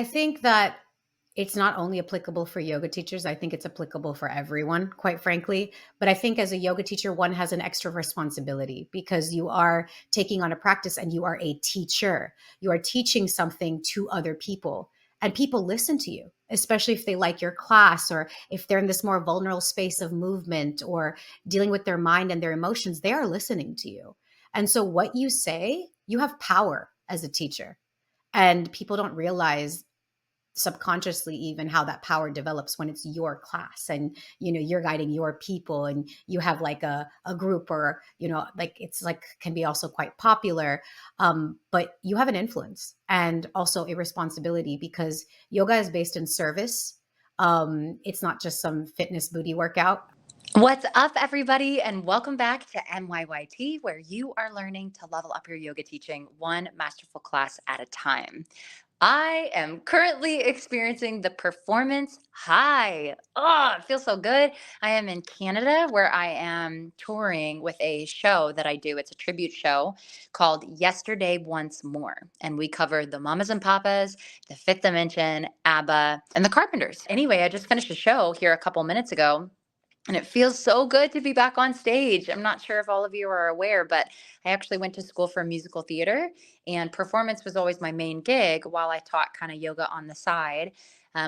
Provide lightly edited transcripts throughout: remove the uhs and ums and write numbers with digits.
I think that it's not only applicable for yoga teachers, I think it's applicable for everyone, quite frankly. But I think as a yoga teacher, one has an extra responsibility because you are taking on a practice and you are a teacher. You are teaching something to other people, and people listen to you, especially if they like your class or if they're in this more vulnerable space of movement or dealing with their mind and their emotions. They are listening to you. And so what you say, you have power as a teacher. And people don't realize subconsciously even how that power develops when it's your class and you're guiding your people and you have like a group or like it's like can be also quite popular, but you have an influence and also a responsibility because yoga is based in service. It's not just some fitness booty workout. What's up, everybody, and welcome back to MYYT, where you are learning to level up your yoga teaching one masterful class at a time. I am currently experiencing the performance high. Oh, it feels so good. I am in Canada where I am touring with a show that I do. It's a tribute show called Yesterday Once More. And we covered the Mamas and Papas, the Fifth Dimension, ABBA, and the Carpenters. Anyway, I just finished a show here a couple minutes ago. And it feels so good to be back on stage. I'm not sure if all of you are aware, but I actually went to school for musical theater, and performance was always my main gig while I taught kind of yoga on the side,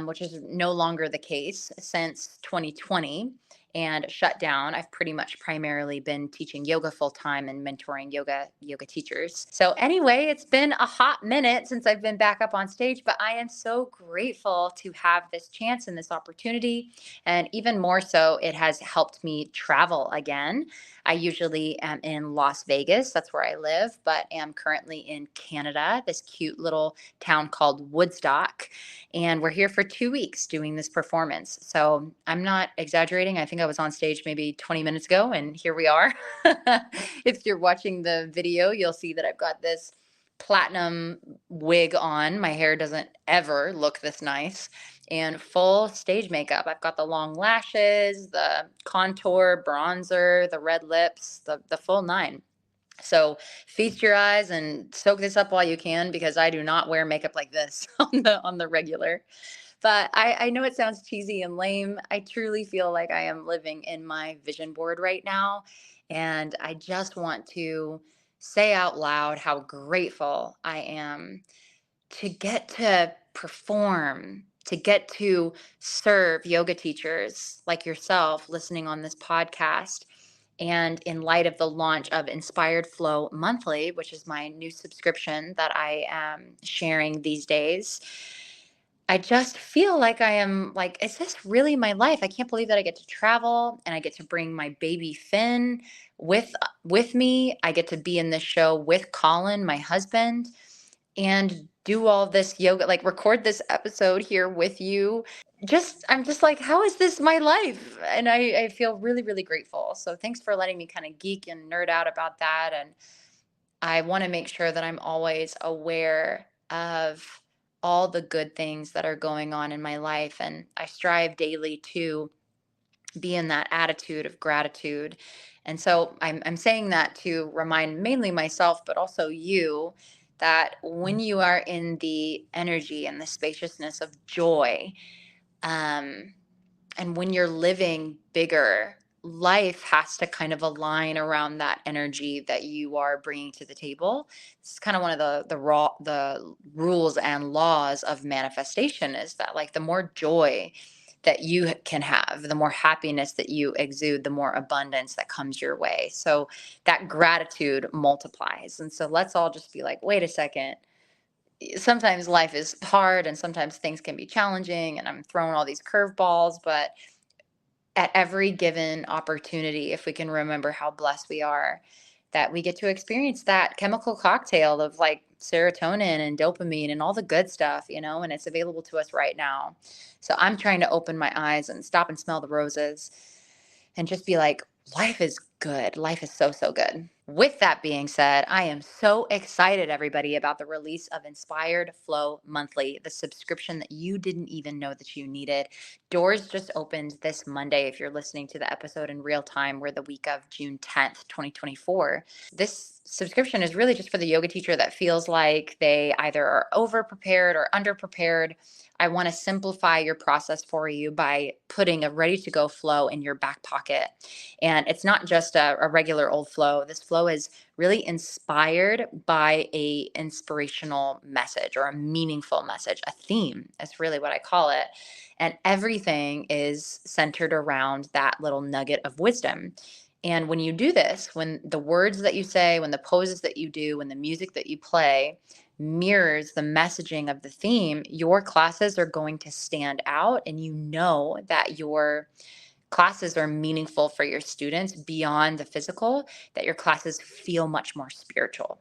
which is no longer the case since 2020 and shut down. I've pretty much primarily been teaching yoga full time and mentoring yoga teachers. So anyway, it's been a hot minute since I've been back up on stage, but I am so grateful to have this chance and this opportunity. And even more so, it has helped me travel again. I usually am in Las Vegas, that's where I live, but am currently in Canada, this cute little town called Woodstock. And we're here for 2 weeks doing this performance. So I'm not exaggerating. I think I was on stage maybe 20 minutes ago, and here we are. If you're watching the video, you'll see that I've got this platinum wig on. My hair doesn't ever look this nice. And full stage makeup. I've got the long lashes, the contour, bronzer, the red lips, the full nine. So feast your eyes and soak this up while you can, because I do not wear makeup like this on the regular. But I know it sounds cheesy and lame. I truly feel like I am living in my vision board right now. And I just want to say out loud how grateful I am to get to perform, to get to serve yoga teachers like yourself listening on this podcast. And in light of the launch of Inspired Flow Monthly, which is my new subscription that I am sharing these days, I just feel like I am like, is this really my life? I can't believe that I get to travel and I get to bring my baby Finn with me. I get to be in this show with Colin, my husband, and do all this yoga, like record this episode here with you. I'm just like, how is this my life? And I feel really, really grateful. So thanks for letting me kind of geek and nerd out about that. And I want to make sure that I'm always aware of all the good things that are going on in my life. And I strive daily to be in that attitude of gratitude. And so I'm saying that to remind mainly myself, but also you, that when you are in the energy and the spaciousness of joy, um, and when you're living bigger, life has to kind of align around that energy that you are bringing to the table. It's kind of one of the rules and laws of manifestation, is that like the more joy that you can have, the more happiness that you exude, the more abundance that comes your way. So that gratitude multiplies. And so let's all just be like, wait a second. Sometimes life is hard and sometimes things can be challenging and I'm throwing all these curveballs, but at every given opportunity, if we can remember how blessed we are that we get to experience that chemical cocktail of like serotonin and dopamine and all the good stuff, and it's available to us right now. So I'm trying to open my eyes and stop and smell the roses and just be like, life is good. Life is so, so good. With that being said, I am so excited, everybody, about the release of Inspired Flow Monthly, the subscription that you didn't even know that you needed. Doors just opened this Monday if you're listening to the episode in real time. We're the week of June 10th, 2024. This subscription is really just for the yoga teacher that feels like they either are over-prepared or under-prepared. I want to simplify your process for you by putting a ready-to-go flow in your back pocket. And it's not just a regular old flow. This flow is really inspired by a inspirational message or a meaningful message. A theme is really what I call it. And everything is centered around that little nugget of wisdom. And when you do this, when the words that you say, when the poses that you do, when the music that you play mirrors the messaging of the theme, your classes are going to stand out, and you know that your classes are meaningful for your students beyond the physical, that your classes feel much more spiritual.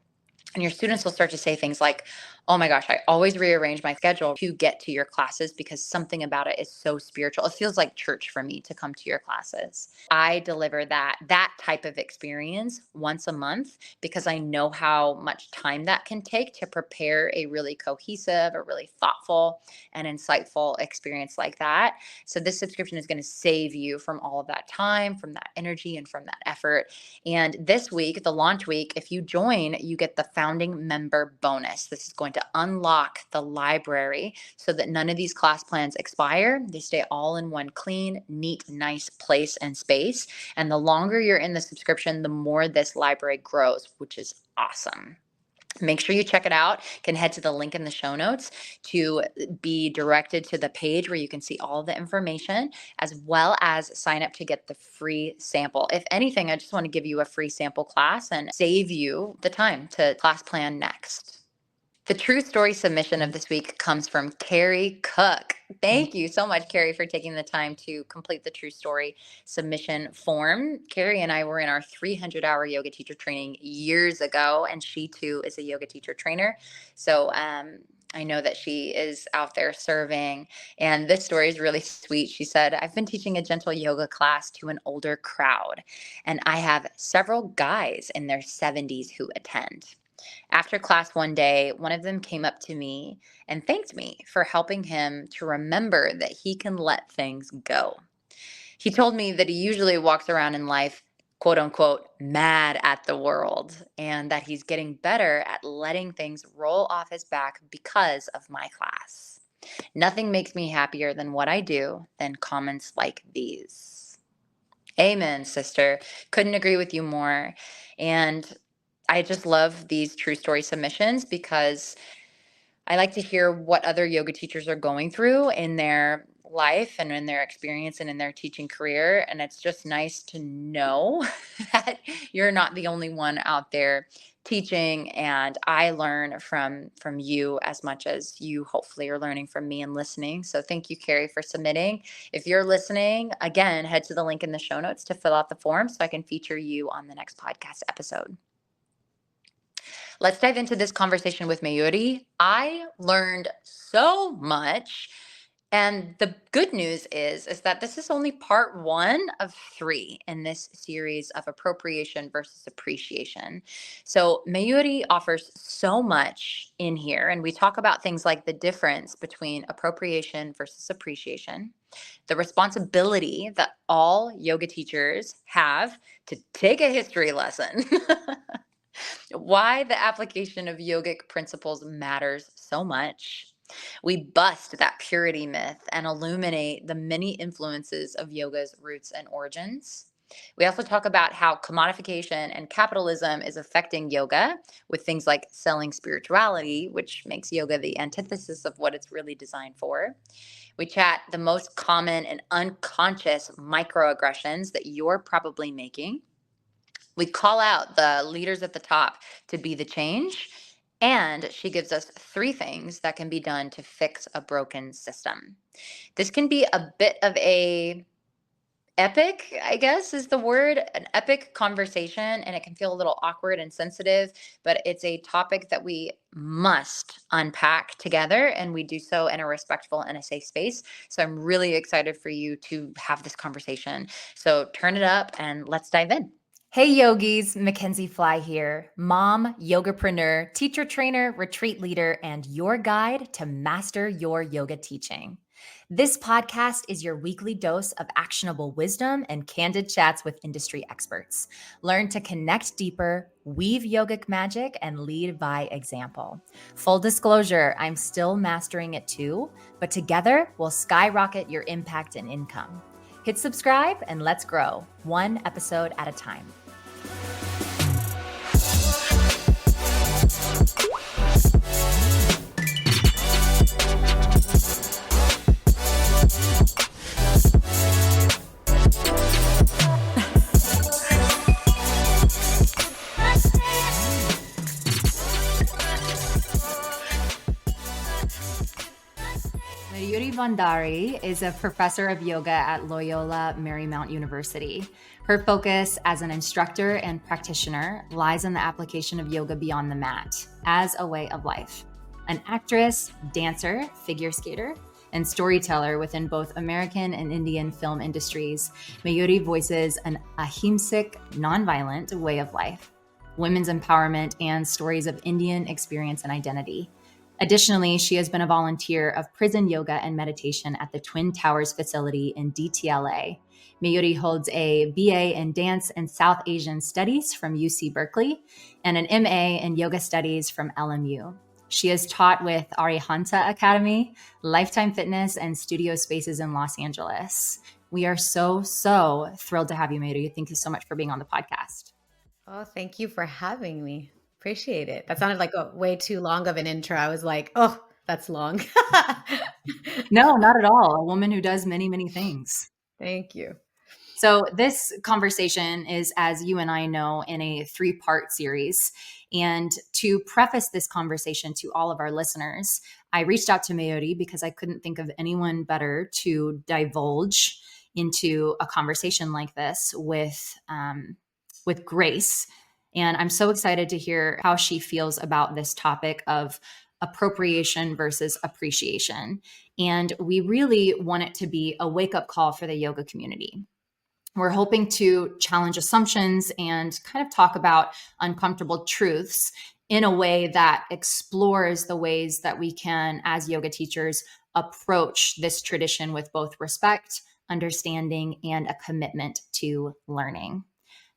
And your students will start to say things like, oh my gosh, I always rearrange my schedule to get to your classes because something about it is so spiritual. It feels like church for me to come to your classes. I deliver that type of experience once a month because I know how much time that can take to prepare a really cohesive, a really thoughtful and insightful experience like that. So this subscription is going to save you from all of that time, from that energy, and from that effort. And this week, the launch week, if you join, you get the founding member bonus. This is going to unlock the library so that none of these class plans expire. They stay all in one clean, neat, nice place and space. And the longer you're in the subscription, the more this library grows, which is awesome. Make sure you check it out. You can head to the link in the show notes to be directed to the page where you can see all the information, as well as sign up to get the free sample. If anything, I just want to give you a free sample class and save you the time to class plan next. The true story submission of this week comes from Carrie Cook. Thank you so much, Carrie, for taking the time to complete the true story submission form. Carrie and I were in our 300-hour yoga teacher training years ago, and she too is a yoga teacher trainer. So I know that she is out there serving, and this story is really sweet. She said, I've been teaching a gentle yoga class to an older crowd, and I have several guys in their 70s who attend. After class one day, one of them came up to me and thanked me for helping him to remember that he can let things go. He told me that he usually walks around in life, quote unquote, mad at the world, and that he's getting better at letting things roll off his back because of my class. Nothing makes me happier than what I do than comments like these. Amen, sister. Couldn't agree with you more. And I just love these true story submissions because I like to hear what other yoga teachers are going through in their life and in their experience and in their teaching career. And it's just nice to know that you're not the only one out there teaching, and I learn from you as much as you hopefully are learning from me and listening. So thank you, Carrie, for submitting. If you're listening, again, head to the link in the show notes to fill out the form so I can feature you on the next podcast episode. Let's dive into this conversation with Mayuri. I learned so much. And the good news is that this is only part 1 of 3 in this series of appropriation versus appreciation. So Mayuri offers so much in here, and we talk about things like the difference between appropriation versus appreciation, the responsibility that all yoga teachers have to take a history lesson, why the application of yogic principles matters so much. We bust that purity myth and illuminate the many influences of yoga's roots and origins. We also talk about how commodification and capitalism is affecting yoga with things like selling spirituality, which makes yoga the antithesis of what it's really designed for. We chat the most common and unconscious microaggressions that you're probably making. We call out the leaders at the top to be the change. And she gives us 3 things that can be done to fix a broken system. This can be a bit of a epic, I guess is the word, an epic conversation, and it can feel a little awkward and sensitive, but it's a topic that we must unpack together, and we do so in a respectful and a safe space. So I'm really excited for you to have this conversation. So turn it up and let's dive in. Hey yogis, Mackenzie Fly here, mom, yogapreneur, teacher trainer, retreat leader, and your guide to master your yoga teaching. This podcast is your weekly dose of actionable wisdom and candid chats with industry experts. Learn to connect deeper, weave yogic magic, and lead by example. Full disclosure, I'm still mastering it too, but together we'll skyrocket your impact and income. Hit subscribe and let's grow, one episode at a time. Mayuri Bhandari is a professor of yoga at Loyola Marymount University. Her focus as an instructor and practitioner lies in the application of yoga beyond the mat as a way of life. An actress, dancer, figure skater, and storyteller within both American and Indian film industries, Mayuri voices an ahimsic, nonviolent way of life, women's empowerment, and stories of Indian experience and identity. Additionally, she has been a volunteer of prison yoga and meditation at the Twin Towers facility in DTLA. Mayuri holds a BA in Dance and South Asian Studies from UC Berkeley and an MA in Yoga Studies from LMU. She has taught with Arihanta Academy, Lifetime Fitness, and Studio Spaces in Los Angeles. We are so thrilled to have you, Mayuri. Thank you so much for being on the podcast. Oh, thank you for having me. Appreciate it. That sounded like a way too long of an intro. I was like, oh, that's long. No, not at all. A woman who does many, many things. Thank you. So this conversation is, as you and I know, in a 3-part series. And to preface this conversation to all of our listeners, I reached out to Mayuri because I couldn't think of anyone better to divulge into a conversation like this with grace. And I'm so excited to hear how she feels about this topic of appropriation versus appreciation. And we really want it to be a wake-up call for the yoga community. We're hoping to challenge assumptions and kind of talk about uncomfortable truths in a way that explores the ways that we can, as yoga teachers, approach this tradition with both respect, understanding, and a commitment to learning.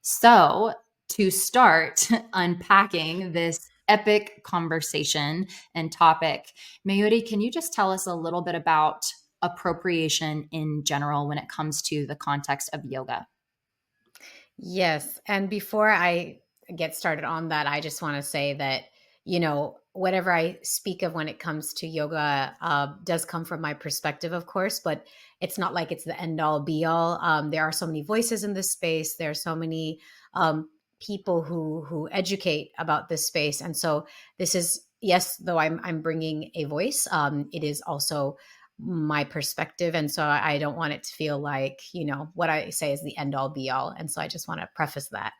So, to start unpacking this epic conversation and topic, Mayuri, can you just tell us a little bit about appropriation in general when it comes to the context of yoga? Yes. And before I get started on that, I just want to say that, whatever I speak of when it comes to yoga does come from my perspective, of course, but it's not like it's the end all be all. There are so many voices in this space. There are so many people who educate about this space. And so this is, yes, though I'm bringing a voice, it is also my perspective. And so I don't want it to feel like, what I say is the end all be all. And so I just want to preface that.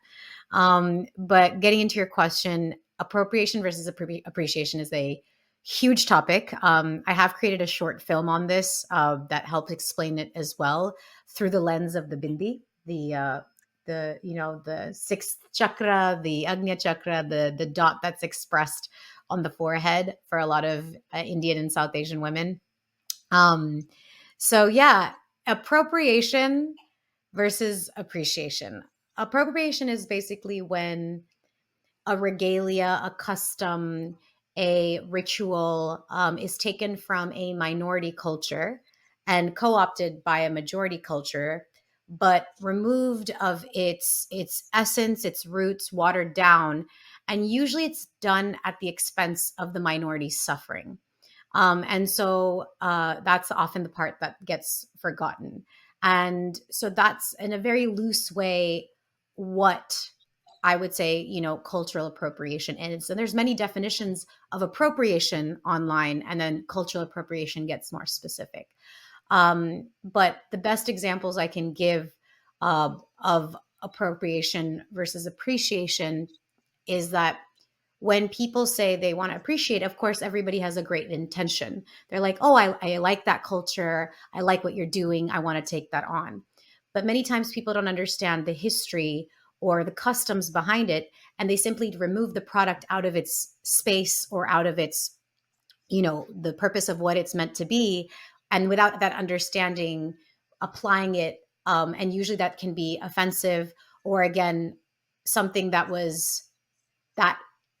But getting into your question, appropriation versus appreciation is a huge topic. I have created a short film on this that helps explain it as well through the lens of the bindi, the sixth chakra, the Agnya chakra, the dot that's expressed on the forehead for a lot of Indian and South Asian women. So yeah, appropriation versus appreciation. Appropriation is basically when a regalia, a custom, a ritual is taken from a minority culture and co-opted by a majority culture, but removed of its essence, its roots, watered down, and usually it's done at the expense of the minority's suffering. And so that's often the part that gets forgotten. And so that's in a very loose way what I would say, cultural appropriation is. And there's many definitions of appropriation online, and then cultural appropriation gets more specific. But the best examples I can give of appropriation versus appreciation is that when people say they want to appreciate, of course, everybody has a great intention. They're like, oh, I like that culture. I like what you're doing. I want to take that on. But many times people don't understand the history or the customs behind it, and they simply remove the product out of its space or out of its, the purpose of what it's meant to be, and without that understanding, applying it, and usually that can be offensive, or again, something that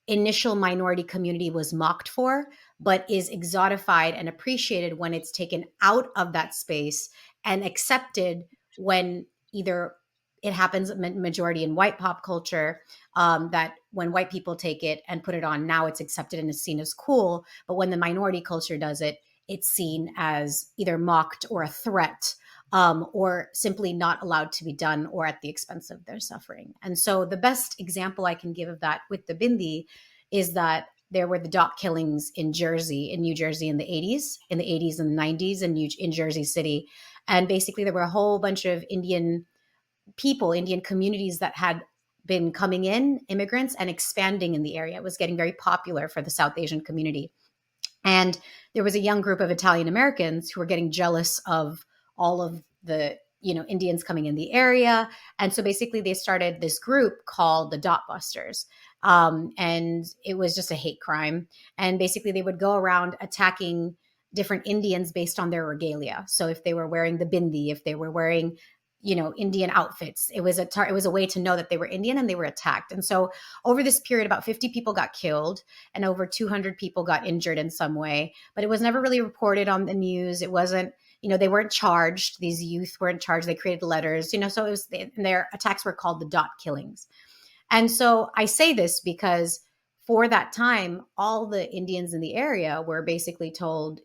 initial minority community was mocked for, but is exotified and appreciated when it's taken out of that space and accepted when either it happens majority in white pop culture, that when white people take it and put it on, now it's accepted and is seen as cool. But when the minority culture does it, it's seen as either mocked or a threat, or simply not allowed to be done, or at the expense of their suffering. And so the best example I can give of that with the bindi is that there were the dock killings in New Jersey in the 80s, and the 90s in Jersey City. And basically there were a whole bunch of Indian communities that had been coming in, immigrants, and expanding in the area. It was getting very popular for the South Asian community. And there was a young group of Italian Americans who were getting jealous of all of the Indians coming in the area. And so basically they started this group called the Dot Busters. And it was just a hate crime. And basically they would go around attacking different Indians based on their regalia. So if they were wearing the bindi, if they were wearing Indian outfits, it was a way to know that they were Indian, and they were attacked. And so over this period, about 50 people got killed and over 200 people got injured in some way, but it was never really reported on the news. It wasn't, they weren't charged. These youth weren't charged. They created letters, so it was, their attacks were called the dot killings. And so I say this because for that time, all the Indians in the area were basically told,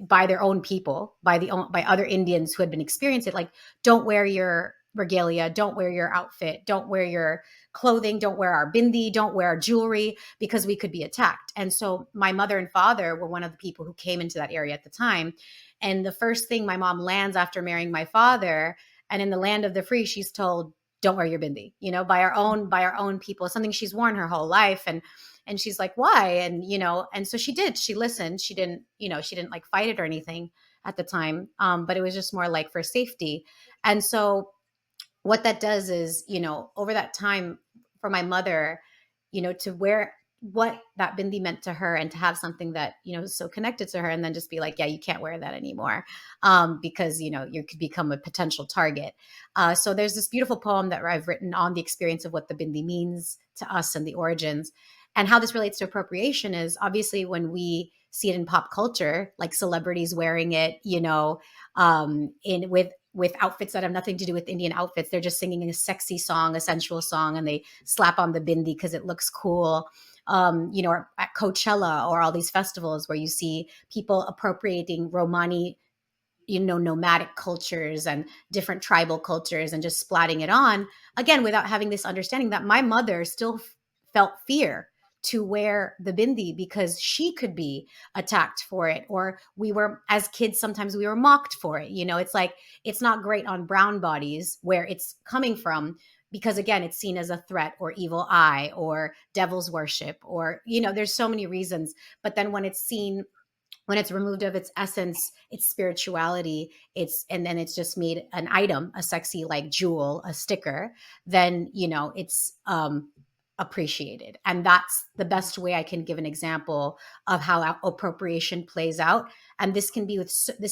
by their own people, by other Indians who had been experiencing it, like, don't wear your regalia, don't wear your outfit, don't wear your clothing, don't wear our bindi, don't wear our jewelry, because we could be attacked. And so my mother and father were one of the people who came into that area at the time. And the first thing my mom lands after marrying my father, and in the land of the free, she's told, don't wear your bindi, by our own people, something she's worn her whole life. And she's like, why? And, and so she did, she listened. She didn't like fight it or anything at the time. But it was just more like for safety. And so what that does is, over that time for my mother, to wear what that bindi meant to her, and to have something that, is so connected to her, and then just be like, yeah, you can't wear that anymore, because, you could become a potential target. So there's this beautiful poem that I've written on the experience of what the bindi means to us and the origins. And how this relates to appropriation is obviously when we see it in pop culture, like celebrities wearing it, with outfits that have nothing to do with Indian outfits. They're just singing a sexy song, a sensual song, and they slap on the bindi because it looks cool. Or at Coachella or all these festivals where you see people appropriating Romani, nomadic cultures and different tribal cultures and just splatting it on, again, without having this understanding that my mother still felt fear to wear the bindi because she could be attacked for it. Or we were, as kids, sometimes we were mocked for it. It's like, it's not great on brown bodies where it's coming from, because again, it's seen as a threat or evil eye or devil's worship, or, there's so many reasons. But then when it's removed of its essence, its spirituality, and then it's just made an item, a sexy like jewel, a sticker, then, it's appreciated. And that's the best way I can give an example of how appropriation plays out. And this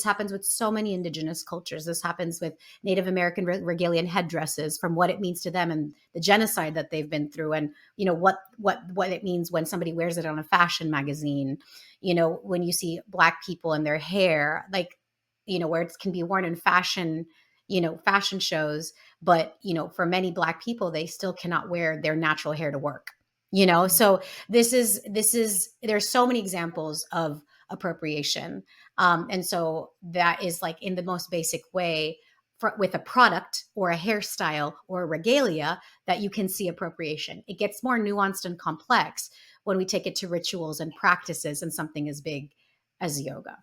happens with so many indigenous cultures. This happens with Native American regalia and headdresses, from what it means to them and the genocide that they've been through, and what it means when somebody wears it on a fashion magazine. When you see Black people and their hair, like, where it can be worn in fashion shows, but for many Black people, they still cannot wear their natural hair to work. So there's so many examples of appropriation, and so that is like in the most basic way, with a product or a hairstyle or a regalia, that you can see appropriation. It gets more nuanced and complex when we take it to rituals and practices and something as big as yoga.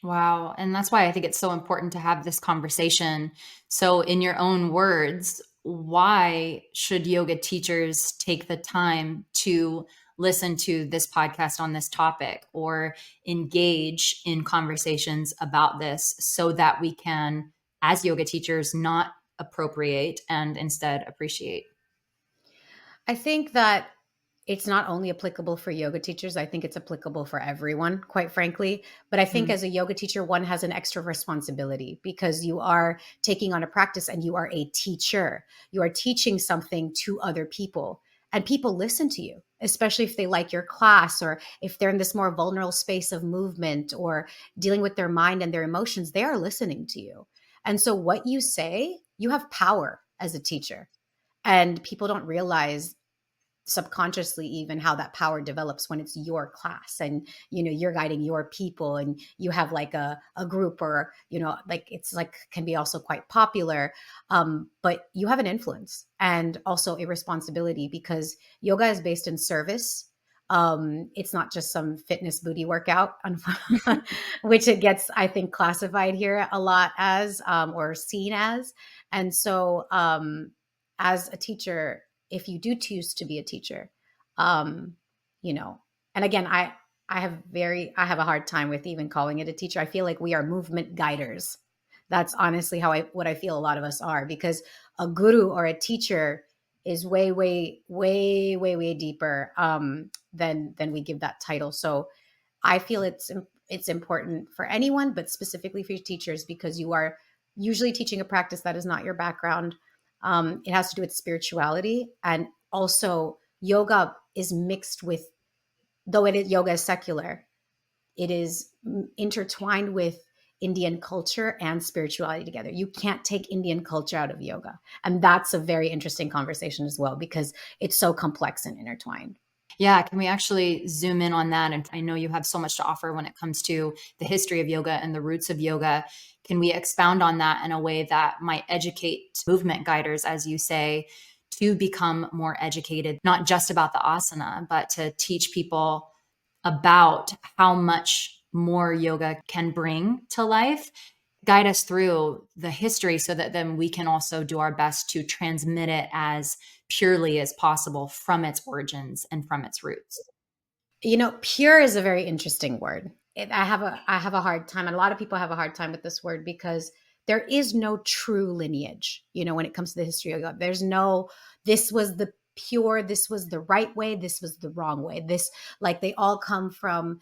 Wow. And that's why I think it's so important to have this conversation. So in your own words, why should yoga teachers take the time to listen to this podcast on this topic, or engage in conversations about this, so that we can, as yoga teachers, not appropriate and instead appreciate? I think that it's not only applicable for yoga teachers, I think it's applicable for everyone, quite frankly. But I think Mm. as a yoga teacher, one has an extra responsibility because you are taking on a practice and you are a teacher. You are teaching something to other people, and people listen to you, especially if they like your class or if they're in this more vulnerable space of movement or dealing with their mind and their emotions. They are listening to you. And so, what you say, you have power as a teacher. And people don't realize subconsciously even how that power develops when it's your class and you're guiding your people and you have like a group or like it's like can be also quite popular, but you have an influence and also a responsibility because yoga is based in service. It's not just some fitness booty workout, which it gets, I think, classified here a lot as, or seen as. And so as a teacher, if you do choose to be a teacher, um, you know, and again, I have a hard time with even calling it a teacher. I feel like we are movement guiders. That's honestly what I feel a lot of us are, because a guru or a teacher is way, way, way, way, way deeper than we give that title. So I feel it's important for anyone, but specifically for teachers, because you are usually teaching a practice that is not your background. It has to do with spirituality, and also yoga is mixed with, though yoga is secular, it is intertwined with Indian culture and spirituality together. You can't take Indian culture out of yoga, and that's a very interesting conversation as well because it's so complex and intertwined. Yeah, can we actually zoom in on that? And I know you have so much to offer when it comes to the history of yoga and the roots of yoga. Can we expound on that in a way that might educate movement guiders, as you say, to become more educated, not just about the asana, but to teach people about how much more yoga can bring to life? Guide us through the history so that then we can also do our best to transmit it as purely as possible from its origins and from its roots. Pure is a very interesting word. I have a hard time, and a lot of people have a hard time with this word because there is no true lineage. When it comes to the history of God, there's no, this was the pure, this was the right way, this was the wrong way. This, like, they all come from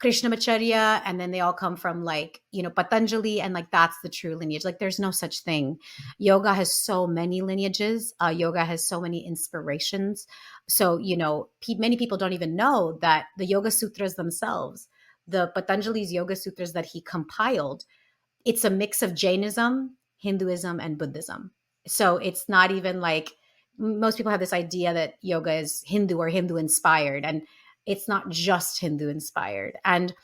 Krishnamacharya, and then they all come from, like, Patanjali, and like that's the true lineage. Like, there's no such thing. Yoga has so many lineages. Yoga has so many inspirations. So, many people don't even know that the Yoga Sutras themselves, the Patanjali's Yoga Sutras that he compiled, it's a mix of Jainism, Hinduism, and Buddhism. So it's not even like, most people have this idea that yoga is Hindu or Hindu inspired, and it's not just Hindu inspired. And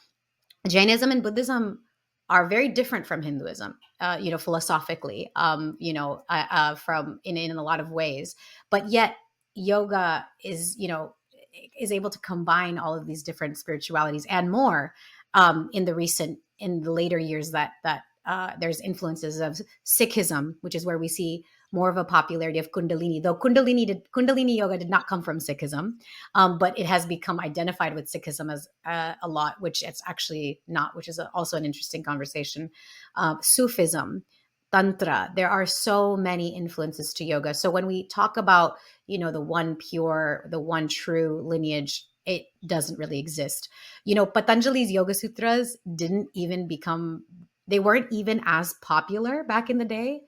Jainism and Buddhism are very different from Hinduism, philosophically, from in a lot of ways. But yet, yoga is able to combine all of these different spiritualities and more. In the later years, that there's influences of Sikhism, which is where we see more of a popularity of Kundalini, though Kundalini yoga did not come from Sikhism, but it has become identified with Sikhism as a lot, which it's actually not, which is also an interesting conversation. Sufism, Tantra, there are so many influences to yoga. So when we talk about, the one pure, the one true lineage, it doesn't really exist. Patanjali's Yoga Sutras they weren't even as popular back in the day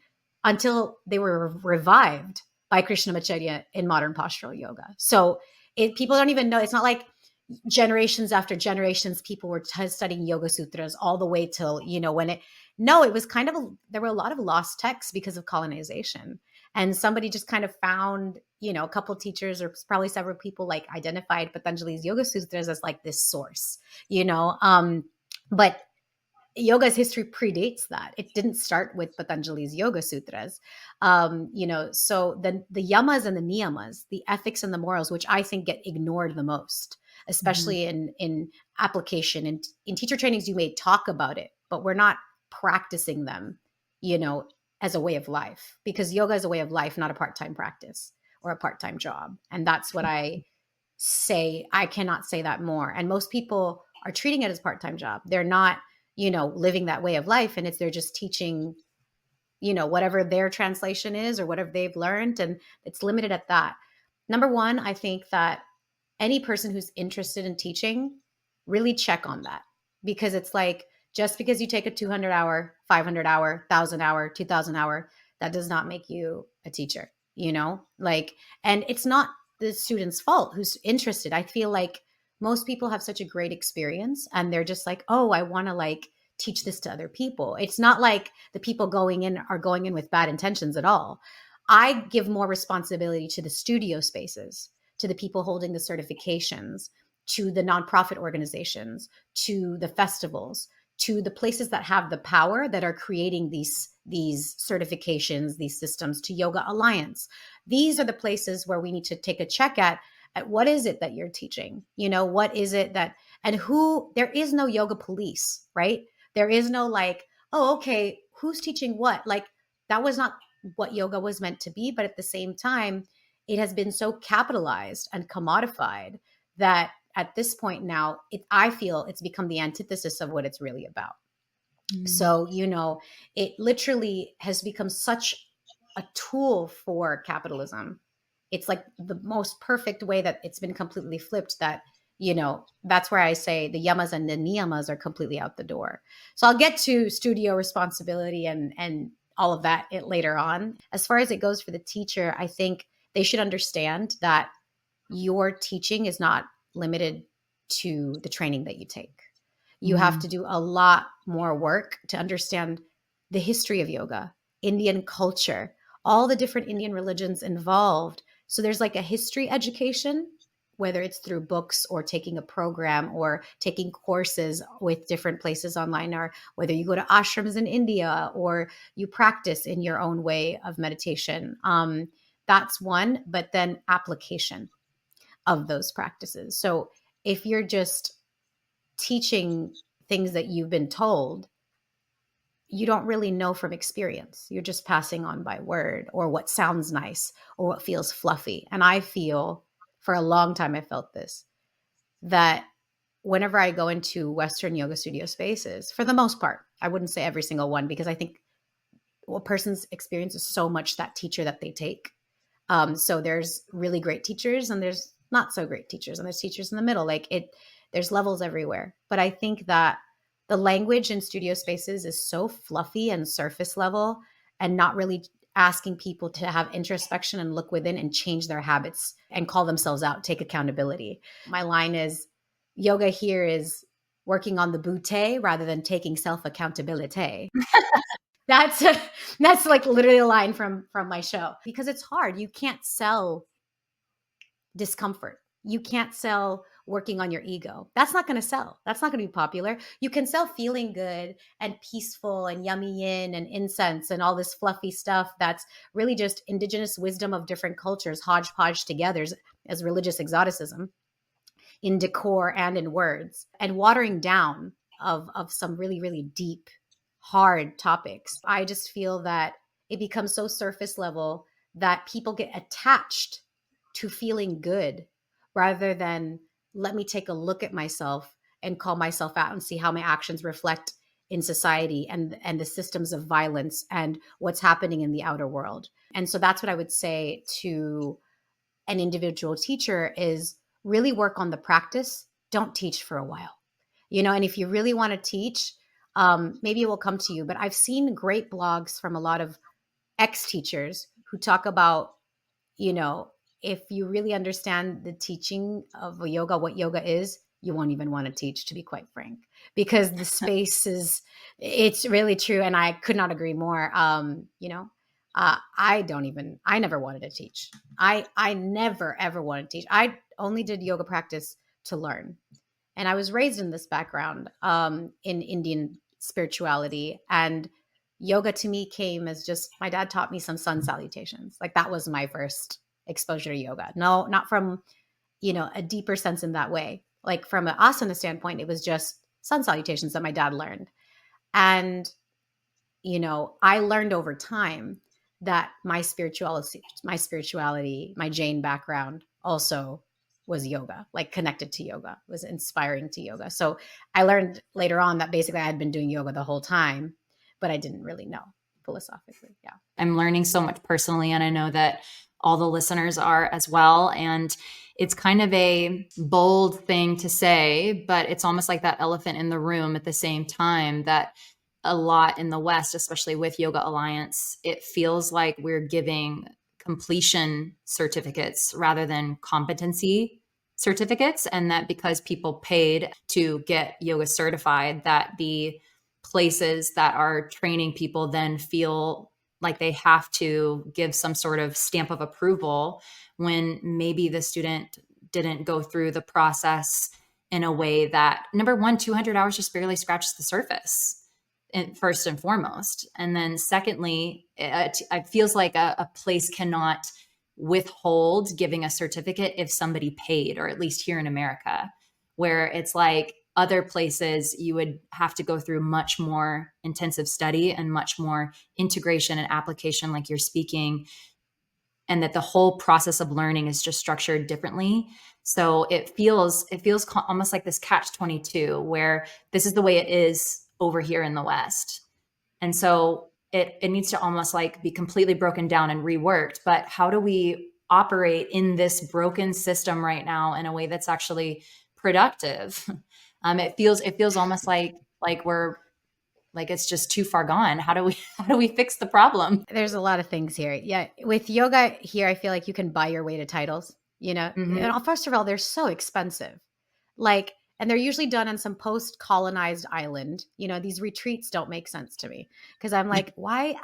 until they were revived by Krishnamacharya in modern postural yoga. So people don't even know. It's not like generations after generations people were studying Yoga Sutras all the way till, it was kind of, there were a lot of lost texts because of colonization. And somebody just kind of found, a couple of teachers or probably several people like identified Patanjali's Yoga Sutras as like this source, but yoga's history predates that. It didn't start with Patanjali's Yoga Sutras. So the yamas and the niyamas, the ethics and the morals, which I think get ignored the most, especially in application. And in teacher trainings, you may talk about it, but we're not practicing them, as a way of life, because yoga is a way of life, not a part-time practice or a part-time job. And that's what I say. I cannot say that more. And most people are treating it as a part-time job. They're not living that way of life. And they're just teaching whatever their translation is or whatever they've learned, and it's limited at that. Number one, I think that any person who's interested in teaching, really check on that, because it's like, just because you take a 200 hour, 500 hour, 1,000 hour, 2,000 hour, that does not make you a teacher, like, and it's not the student's fault who's interested. I feel like most people have such a great experience and they're just like, oh, I want to like teach this to other people. It's not like the people going in are going in with bad intentions at all. I give more responsibility to the studio spaces, to the people holding the certifications, to the nonprofit organizations, to the festivals, to the places that have the power that are creating these certifications, these systems, to Yoga Alliance. These are the places where we need to take a check at what is it that you're teaching? What is it that, and who, there is no yoga police, right? There is no like, oh, okay, who's teaching what? Like, that was not what yoga was meant to be. But at the same time, it has been so capitalized and commodified that at this point now, I feel it's become the antithesis of what it's really about. So, it literally has become such a tool for capitalism. It's like the most perfect way that it's been completely flipped, that, that's where I say the yamas and the niyamas are completely out the door. So I'll get to studio responsibility and all of that later on. As far as it goes for the teacher, I think they should understand that your teaching is not limited to the training that you take. You have to do a lot more work to understand the history of yoga, Indian culture, all the different Indian religions involved. So there's like a history education, whether it's through books or taking a program or taking courses with different places online, or whether you go to ashrams in India or you practice in your own way of meditation. That's one, but then application of those practices. So if you're just teaching things that you've been told, you don't really know from experience. You're just passing on by word or what sounds nice or what feels fluffy. And I feel, for a long time, I felt this, that whenever I go into Western yoga studio spaces, for the most part, I wouldn't say every single one, because I think a person's experience is so much that teacher that they take. So there's really great teachers and there's not so great teachers, and there's teachers in the middle. There's levels everywhere. But I think that the language in studio spaces is so fluffy and surface level, and not really asking people to have introspection and look within and change their habits and call themselves out, take accountability. My line is, yoga here is working on the butte rather than taking self-accountability. That's that's like literally a line from my show, because it's hard. You can't sell discomfort. You can't sell working on your ego. That's not going to sell. That's not going to be popular. You can sell feeling good and peaceful and yummy yin and incense and all this fluffy stuff that's really just indigenous wisdom of different cultures hodgepodge together as religious exoticism in decor and in words, and watering down of some really, really deep, hard topics. I just feel that it becomes so surface level that people get attached to feeling good rather than, let me take a look at myself and call myself out and see how my actions reflect in society and the systems of violence and what's happening in the outer world. And so that's what I would say to an individual teacher is, really work on the practice. Don't teach for a while, and if you really want to teach, maybe it will come to you. But I've seen great blogs from a lot of ex-teachers who talk about, if you really understand the teaching of yoga, what yoga is, you won't even want to teach, to be quite frank, because the space it's really true. And I could not agree more. I never wanted to teach. I never, ever wanted to teach. I only did yoga practice to learn. And I was raised in this background, in Indian spirituality. And yoga to me came as just, my dad taught me some sun salutations. Like, that was my first exposure to yoga. No, not from, a deeper sense in that way. Like, from an asana standpoint, it was just sun salutations that my dad learned. And, I learned over time that my spirituality, my Jain background also was yoga, like connected to yoga, was inspiring to yoga. So I learned later on that basically I had been doing yoga the whole time, but I didn't really know. philosophically. Yeah. I'm learning so much personally, and I know that all the listeners are as well. And it's kind of a bold thing to say, but it's almost like that elephant in the room at the same time that a lot in the West, especially with Yoga Alliance, it feels like we're giving completion certificates rather than competency certificates. And that because people paid to get yoga certified, that the places that are training people then feel like they have to give some sort of stamp of approval when maybe the student didn't go through the process in a way that, number one, 200 hours just barely scratches the surface, first and foremost. And then secondly, it feels like a place cannot withhold giving a certificate if somebody paid, or at least here in America, where it's like other places you would have to go through much more intensive study and much more integration and application, like you're speaking, and that the whole process of learning is just structured differently. So it feels almost like this catch 22, where this is the way it is over here in the West. And so it needs to almost like be completely broken down and reworked. But how do we operate in this broken system right now in a way that's actually productive? It feels almost like we're like it's just too far gone. How do we fix the problem? There's a lot of things here. Yeah. With yoga here, I feel like you can buy your way to titles, Mm-hmm. And first of all, they're so expensive. Like, and they're usually done on some post-colonized island. These retreats don't make sense to me because I'm like, why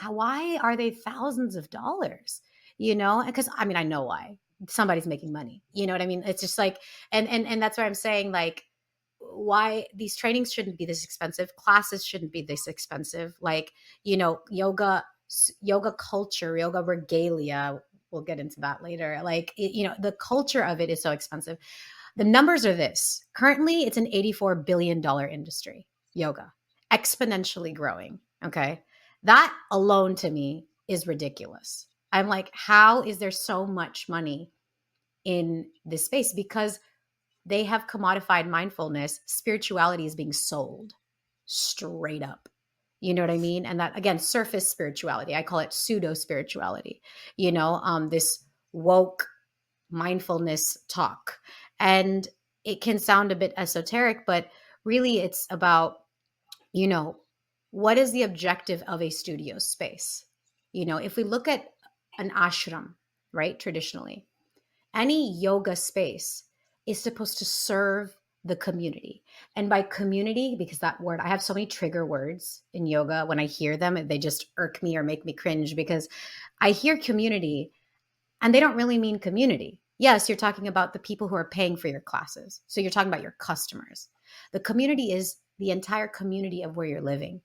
are they thousands of dollars? Because I mean, I know why. Somebody's making money. You know what I mean? It's just like, and that's why I'm saying, like, why these trainings shouldn't be this expensive, classes shouldn't be this expensive. Like, yoga culture, yoga regalia, we'll get into that later. Like, the culture of it is so expensive. The numbers are this: currently it's an $84 billion industry, yoga, exponentially growing. Okay, that alone to me is ridiculous. I'm like, how is there so much money in this space? Because they have commodified mindfulness. Spirituality is being sold straight up. You know what I mean? And that, again, surface spirituality. I call it pseudo spirituality. This woke mindfulness talk. And it can sound a bit esoteric, but really it's about, what is the objective of a studio space? If we look at an ashram, right, traditionally, any yoga space is supposed to serve the community. And by community, because that word, I have so many trigger words in yoga. When I hear them, they just irk me or make me cringe, because I hear community and they don't really mean community. Yes, you're talking about the people who are paying for your classes. So you're talking about your customers. The community is the entire community of where you're living.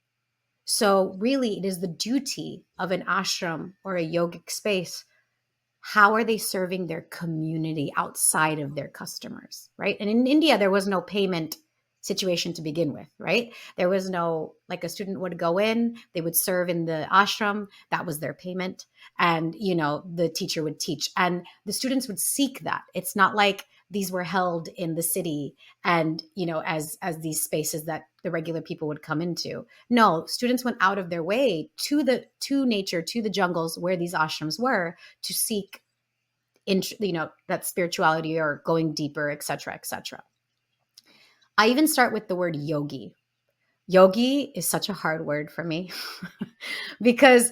So really, it is the duty of an ashram or a yogic space. How are they serving their community outside of their customers, right? And in India, there was no payment situation to begin with, right? There was no, like, a student would go in, they would serve in the ashram, that was their payment. And, the teacher would teach and the students would seek that. It's not like these were held in the city and, as these spaces that the regular people would come into. No, students went out of their way to nature, to the jungles where these ashrams were, to seek that spirituality or going deeper, et cetera, et cetera. I even start with the word yogi. Yogi is such a hard word for me because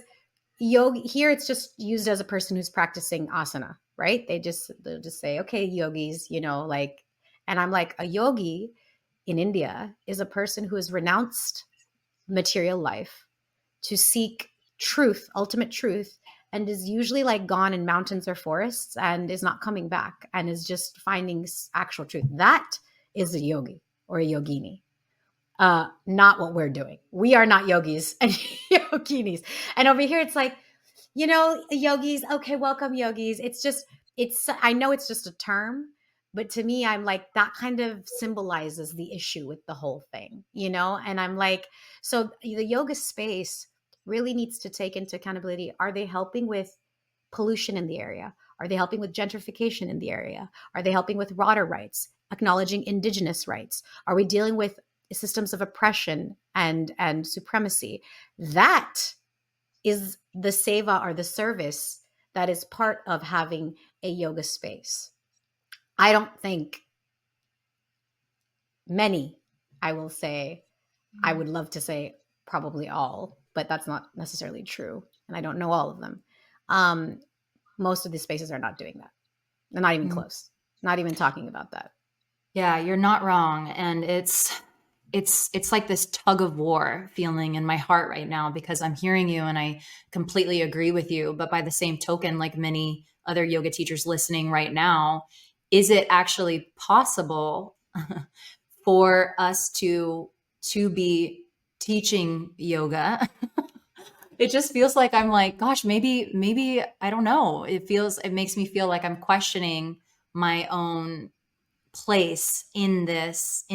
yogi here, it's just used as a person who's practicing asana, right? They'll just say, okay, yogis, like, and I'm like, a yogi in India is a person who has renounced material life to seek truth, ultimate truth, and is usually like gone in mountains or forests and is not coming back and is just finding actual truth. That is a yogi or a yogini. Not what we're doing. We are not yogis and yoginis. And over here, it's like, yogis. Okay, welcome, yogis. I know it's just a term, but to me, I'm like, that kind of symbolizes the issue with the whole thing, And I'm like, so the yoga space really needs to take into accountability. Are they helping with pollution in the area? Are they helping with gentrification in the area? Are they helping with water rights, acknowledging indigenous rights? Are we dealing with systems of oppression and supremacy? That is the seva or the service that is part of having a yoga space. I don't think many, I will say, I would love to say probably all, but that's not necessarily true. And I don't know all of them. Um, most of these spaces are not doing that. They're not even Mm. close, not even talking about that. Yeah, you're not wrong. And it's like this tug of war feeling in my heart right now, because I'm hearing you and I completely agree with you. But by the same token, like many other yoga teachers listening right now, is it actually possible for us to be teaching yoga? It just feels like I'm like, gosh, maybe I don't know. It makes me feel like I'm questioning my own place in this.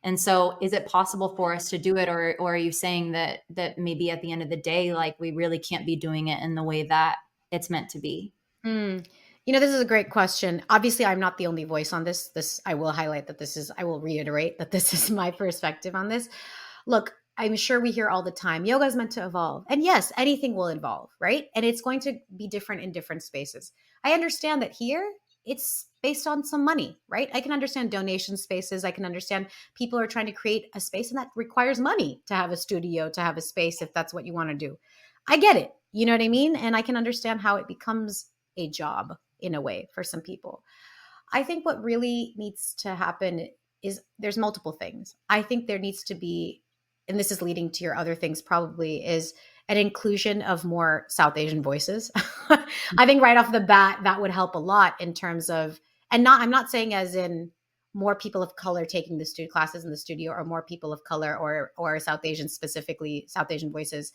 And so is it possible for us to do it, or are you saying that maybe at the end of the day, like, we really can't be doing it in the way that it's meant to be? Mm. This is a great question. Obviously, I'm not the only voice on this. I will highlight that I will reiterate that this is my perspective on this. Look, I'm sure we hear all the time, yoga is meant to evolve. And yes, anything will evolve, right? And it's going to be different in different spaces. I understand that here it's based on some money, right? I can understand donation spaces. I can understand people are trying to create a space, and that requires money to have a studio, to have a space, if that's what you want to do. I get it. You know what I mean? And I can understand how it becomes a job in a way for some people. I think what really needs to happen is there's multiple things. I think there needs to be, and this is leading to your other things probably, is an inclusion of more South Asian voices. I think right off the bat, that would help a lot in terms of, I'm not saying as in more people of color taking the studio classes in the studio, or more people of color, or South Asian, specifically South Asian voices,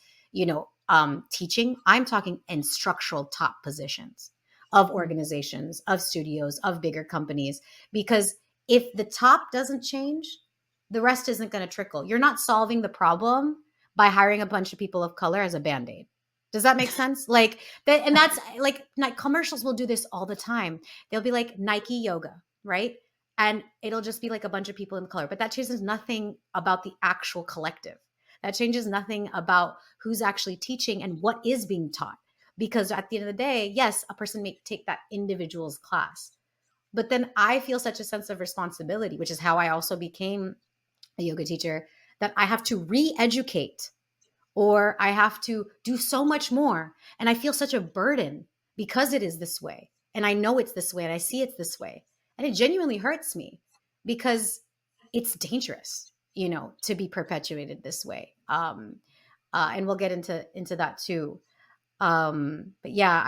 teaching. I'm talking in structural top positions of organizations, of studios, of bigger companies, because if the top doesn't change, the rest isn't going to trickle. You're not solving the problem by hiring a bunch of people of color as a band-aid. Does that make sense? Like that, and that's like commercials will do this all the time. They'll be like Nike yoga, right? And it'll just be like a bunch of people in color, but that changes nothing about the actual collective. That changes nothing about who's actually teaching and what is being taught. Because at the end of the day, yes, a person may take that individual's class, but then I feel such a sense of responsibility, which is how I also became a yoga teacher, that I have to re-educate, or I have to do so much more. And I feel such a burden because it is this way. And I know it's this way, and I see it's this way. And it genuinely hurts me because it's dangerous, to be perpetuated this way. And we'll get into that too. But yeah,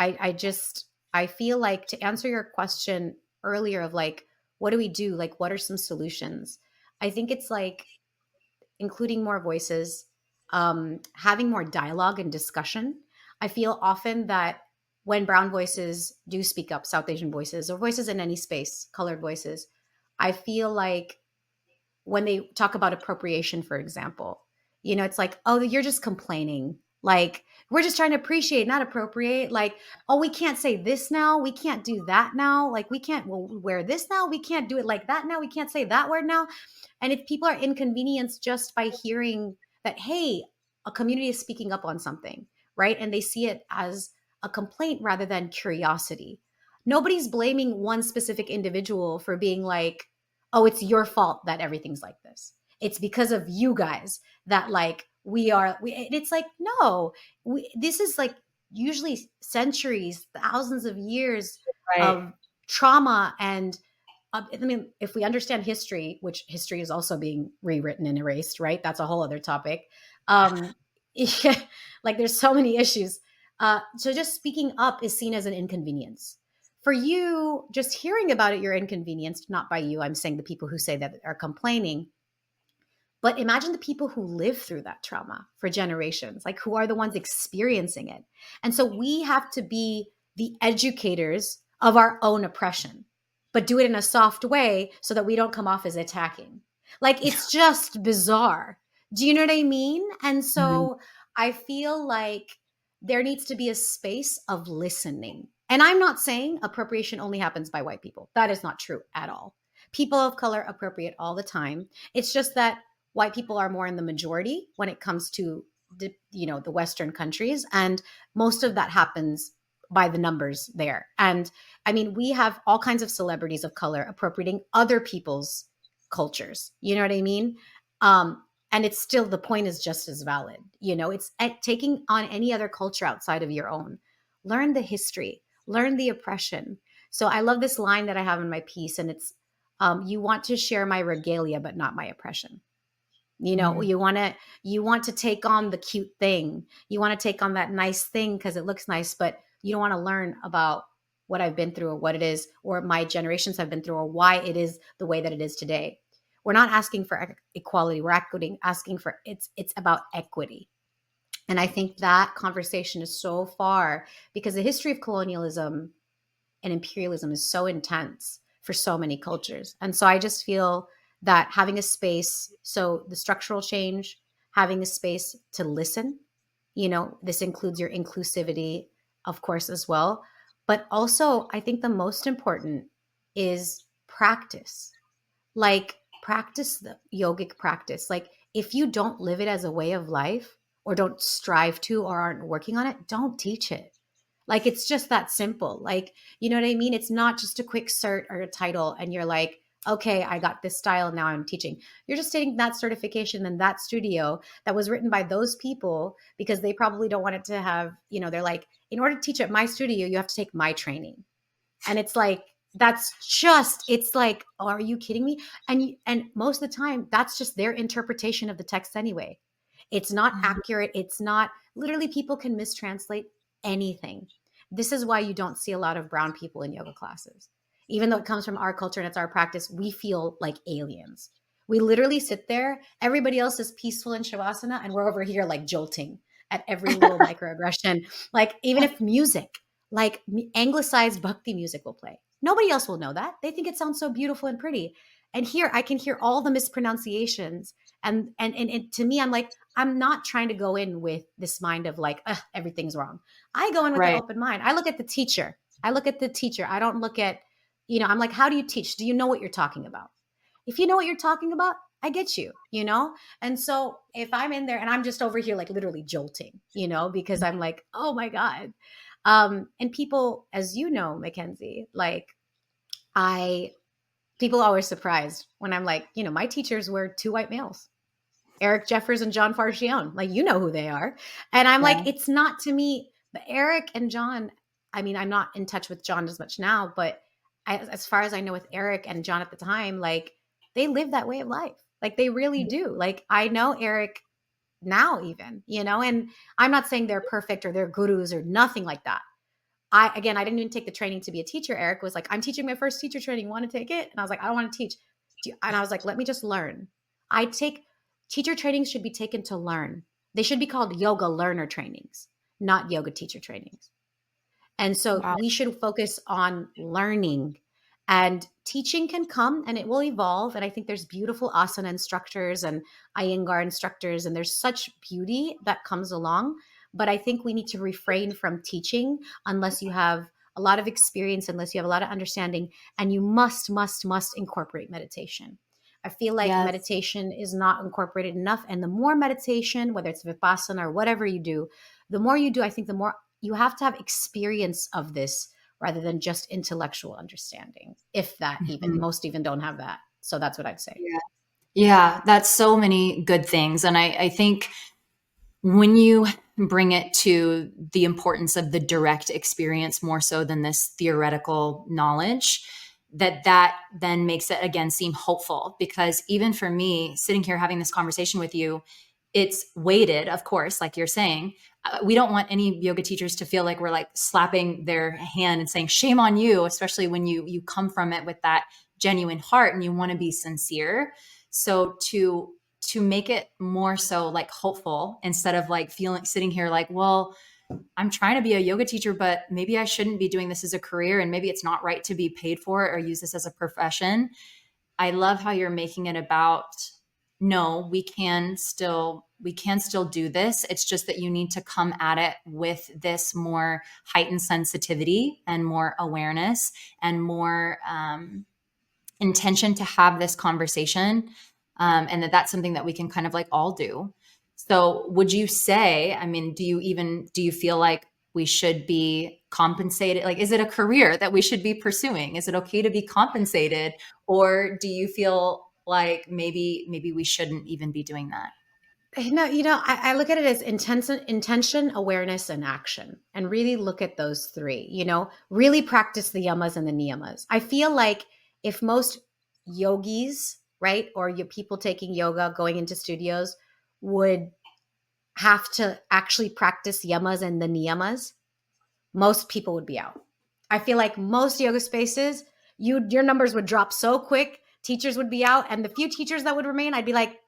I feel like, to answer your question earlier of like, what do we do? Like, what are some solutions? I think it's like including more voices, having more dialogue and discussion. I feel often that when brown voices do speak up, South Asian voices, or voices in any space, colored voices, I feel like when they talk about appropriation, for example, it's like, oh, you're just complaining. Like, we're just trying to appreciate, not appropriate. Like, oh, we can't say this now. We can't do that now. Like, we can't wear this now. We can't do it like that now. We can't say that word now. And if people are inconvenienced just by hearing that, hey, a community is speaking up on something, right? And they see it as a complaint rather than curiosity. Nobody's blaming one specific individual for being like, oh, it's your fault that everything's like this. It's because of you guys that like it's like, no, this is like usually centuries, thousands of years Right. of trauma. And I mean, if we understand history, which history is also being rewritten and erased, right? That's a whole other topic. Yeah, like there's so many issues. So just speaking up is seen as an inconvenience. For you, just hearing about it, you're inconvenienced, not by you. I'm saying the people who say that are complaining. But imagine the people who live through that trauma for generations, like who are the ones experiencing it. And so we have to be the educators of our own oppression, but do it in a soft way so that we don't come off as attacking. Like, it's just bizarre. Do you know what I mean? And Mhm. so I feel like there needs to be a space of listening. And I'm not saying appropriation only happens by white people. That is not true at all. People of color appropriate all the time. It's just that white people are more in the majority when it comes to the Western countries, and most of that happens by the numbers there. And I mean, we have all kinds of celebrities of color appropriating other people's cultures. You know what I mean? And it's still, the point is just as valid. It's taking on any other culture outside of your own. Learn the history, learn the oppression. So I love this line that I have in my piece, and it's, you want to share my regalia, but not my oppression. Mm. You want to take on the cute thing. You want to take on that nice thing because it looks nice, but you don't want to learn about what I've been through, or what it is, or my generations have been through, or why it is the way that it is today. We're not asking for equality. We're asking for, it's about equity. And I think that conversation is so far, because the history of colonialism and imperialism is so intense for so many cultures. And so I just feel that having a space, so the structural change, having a space to listen, this includes your inclusivity, of course, as well. But also, I think the most important is practice. Like, practice the yogic practice. Like, if you don't live it as a way of life, or don't strive to, or aren't working on it, don't teach it. Like, it's just that simple. Like, you know what I mean? It's not just a quick cert or a title and you're like, okay, I got this style, now I'm teaching. You're just taking that certification in that studio that was written by those people, because they probably don't want it to have, they're like, in order to teach at my studio, you have to take my training. And it's like, it's like, are you kidding me? And most of the time, that's just their interpretation of the text anyway. It's not accurate. It's not, literally, people can mistranslate anything. This is why you don't see a lot of brown people in yoga classes. Even though it comes from our culture and it's our practice, we feel like aliens. We literally sit there, everybody else is peaceful in Shavasana, and we're over here like jolting at every little microaggression. Like, even if music, like anglicized bhakti music will play, nobody else will know that. They think it sounds so beautiful and pretty. And here I can hear all the mispronunciations. And to me, I'm like, I'm not trying to go in with this mind of like, everything's wrong. I go in with an Right. open mind. I look at the teacher. I don't look at, I'm like, how do you teach? Do you know what you're talking about? If you know what you're talking about, I get you, And so if I'm in there and I'm just over here, like literally jolting, because I'm like, oh my God. And people, as you know, Mackenzie, like people are always surprised when I'm like, my teachers were two white males, Eric Jeffers and John Farchione. Like, you know who they are. And I'm like, Yeah. it's not to me, but Eric and John, I mean, I'm not in touch with John as much now, but as far as I know with Eric and John at the time, like they live that way of life. Like they really do. Like I know Eric now even, and I'm not saying they're perfect or they're gurus or nothing like that. I didn't even take the training to be a teacher. Eric was like, I'm teaching my first teacher training. Want to take it? And I was like, I don't want to teach. And I was like, let me just learn. Teacher trainings should be taken to learn. They should be called yoga learner trainings, not yoga teacher trainings. And so Wow. we should focus on learning, and teaching can come and it will evolve. And I think there's beautiful asana instructors and Iyengar instructors, and there's such beauty that comes along. But I think we need to refrain from teaching unless you have a lot of experience, unless you have a lot of understanding, and you must incorporate meditation. I feel like Yes. meditation is not incorporated enough. And the more meditation, whether it's Vipassana or whatever you do, the more you do, I think the more you have to have experience of this rather than just intellectual understanding. If that, even Mhm. most even don't have that. So that's what I'd say. Yeah. Yeah, that's so many good things. And I think when you bring it to the importance of the direct experience more so than this theoretical knowledge, that then makes it again seem hopeful. Because even for me sitting here having this conversation with you, it's weighted, of course, like you're saying. We don't want any yoga teachers to feel like we're like slapping their hand and saying shame on you, especially when you come from it with that genuine heart and you want to be sincere. So to make it more so like hopeful, instead of like feeling sitting here like, well, I'm trying to be a yoga teacher, but maybe I shouldn't be doing this as a career, and maybe it's not right to be paid for it or use this as a profession. I love how you're making it about, no, we can still do this. It's just that you need to come at it with this more heightened sensitivity and more awareness and more intention to have this conversation, and that's something that we can kind of like all do. So would you say, I mean, do you feel like we should be compensated? Like, is it a career that we should be pursuing? Is it okay to be compensated? Or do you feel like maybe we shouldn't even be doing that? No, I look at it as intention, awareness, and action, and really look at those three. Really practice the yamas and the niyamas. I feel like if most yogis, right, or you people taking yoga, going into studios, would have to actually practice yamas and the niyamas, most people would be out. I feel like most yoga spaces, your numbers would drop so quick. Teachers would be out, and the few teachers that would remain, I'd be like,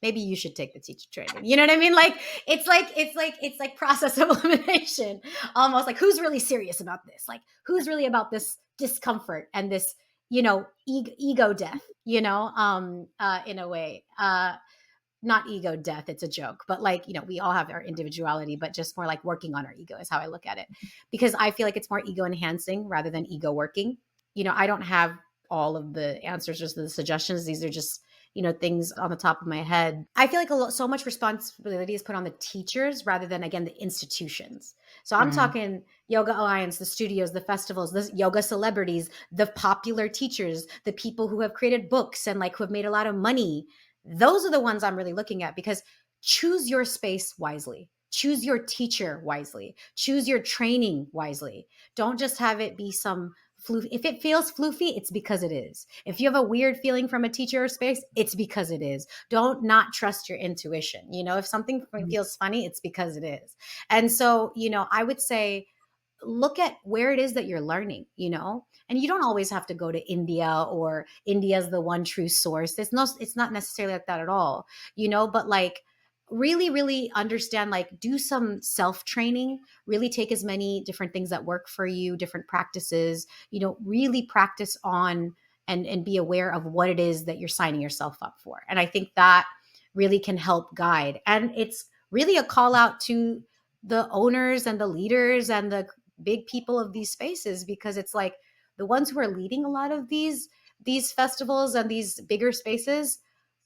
maybe you should take the teacher training. You know what I mean? Like it's like process of elimination, almost like who's really serious about this? Like who's really about this discomfort and this, ego death, in a way. Not ego death, it's a joke, but like, we all have our individuality, but just more like working on our ego is how I look at it. Because I feel like it's more ego enhancing rather than ego working. I don't have all of the answers, just the suggestions. These are just, things on the top of my head. I feel like so much responsibility is put on the teachers rather than, again, the institutions. So I'm talking Yoga Alliance, the studios, the festivals, the yoga celebrities, the popular teachers, the people who have created books and like who have made a lot of money. Those are the ones I'm really looking at, because choose your space wisely. Choose your teacher wisely. Choose your training wisely. Don't just have it be some floofy. If it feels floofy, it's because it is. If you have a weird feeling from a teacher or space, it's because it is. Don't not trust your intuition. If something feels funny, it's because it is. And so, I would say, look at where it is that you're learning, and you don't always have to go to India, or India's the one true source. It's not necessarily like that at all, but like really, really understand, like do some self-training, really take as many different things that work for you, different practices, really practice on and be aware of what it is that you're signing yourself up for. And I think that really can help guide. And it's really a call out to the owners and the leaders and the big people of these spaces, because it's like the ones who are leading a lot of these festivals and these bigger spaces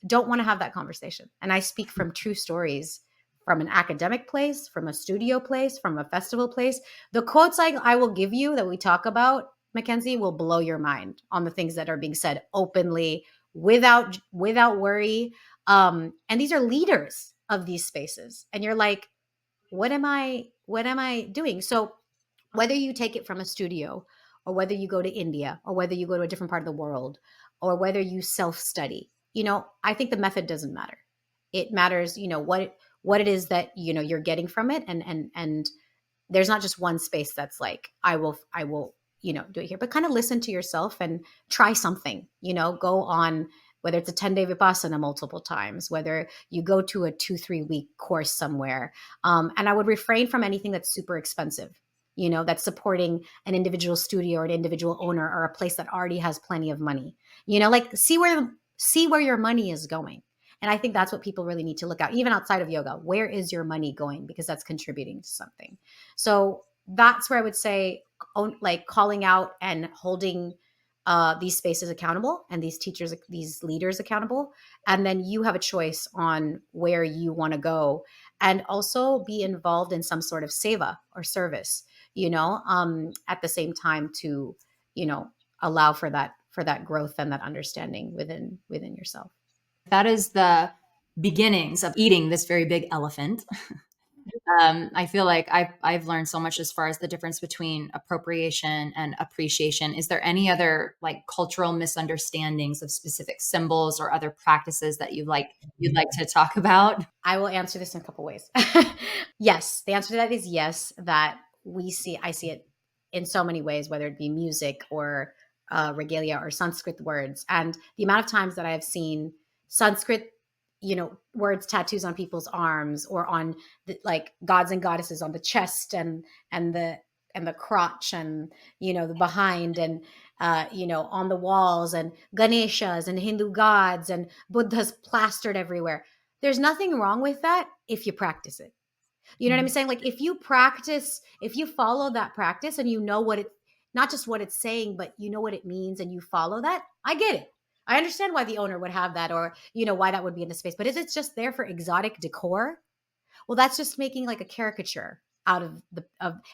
don't want to have that conversation. And I speak from true stories, from an academic place, from a studio place, from a festival place. The quotes I will give you that we talk about, Mackenzie, will blow your mind on the things that are being said openly, without worry. And these are leaders of these spaces, and you're like, what am I doing? So whether you take it from a studio, or whether you go to India, or whether you go to a different part of the world, or whether you self-study, I think the method doesn't matter. It matters, what it is that, you're getting from it. And there's not just one space that's like, I will, do it here, but kind of listen to yourself and try something, go on, whether it's a 10-day Vipassana multiple times, whether you go to a 2-3 week course somewhere. And I would refrain from anything that's super expensive, that's supporting an individual studio or an individual owner or a place that already has plenty of money, like see where your money is going. And I think that's what people really need to look at, even outside of yoga. Where is your money going? Because that's contributing to something. So that's where I would say, like calling out and holding these spaces accountable, and these teachers, these leaders accountable. And then you have a choice on where you want to go, and also be involved in some sort of seva or service, at the same time to, allow for that growth and that understanding within yourself. That is the beginnings of eating this very big elephant. I feel like I've learned so much as far as the difference between appropriation and appreciation. Is there any other like cultural misunderstandings of specific symbols or other practices that you'd like to talk about? I will answer this in a couple ways. Yes, the answer to that is yes. That I see it in so many ways, whether it be music or regalia or Sanskrit words, and the amount of times that I have seen Sanskrit, words tattoos on people's arms, or on like gods and goddesses on the chest and the crotch, and the behind, and on the walls, and Ganeshas and Hindu gods and Buddhas plastered everywhere. There's nothing wrong with that if you practice it. You know what I'm saying? Like if you follow that practice, and what it, not just what it's saying, but what it means, and you follow that, I get it. I understand why the owner would have that, or, why that would be in the space. But is it just there for exotic decor? Well, that's just making like a caricature out of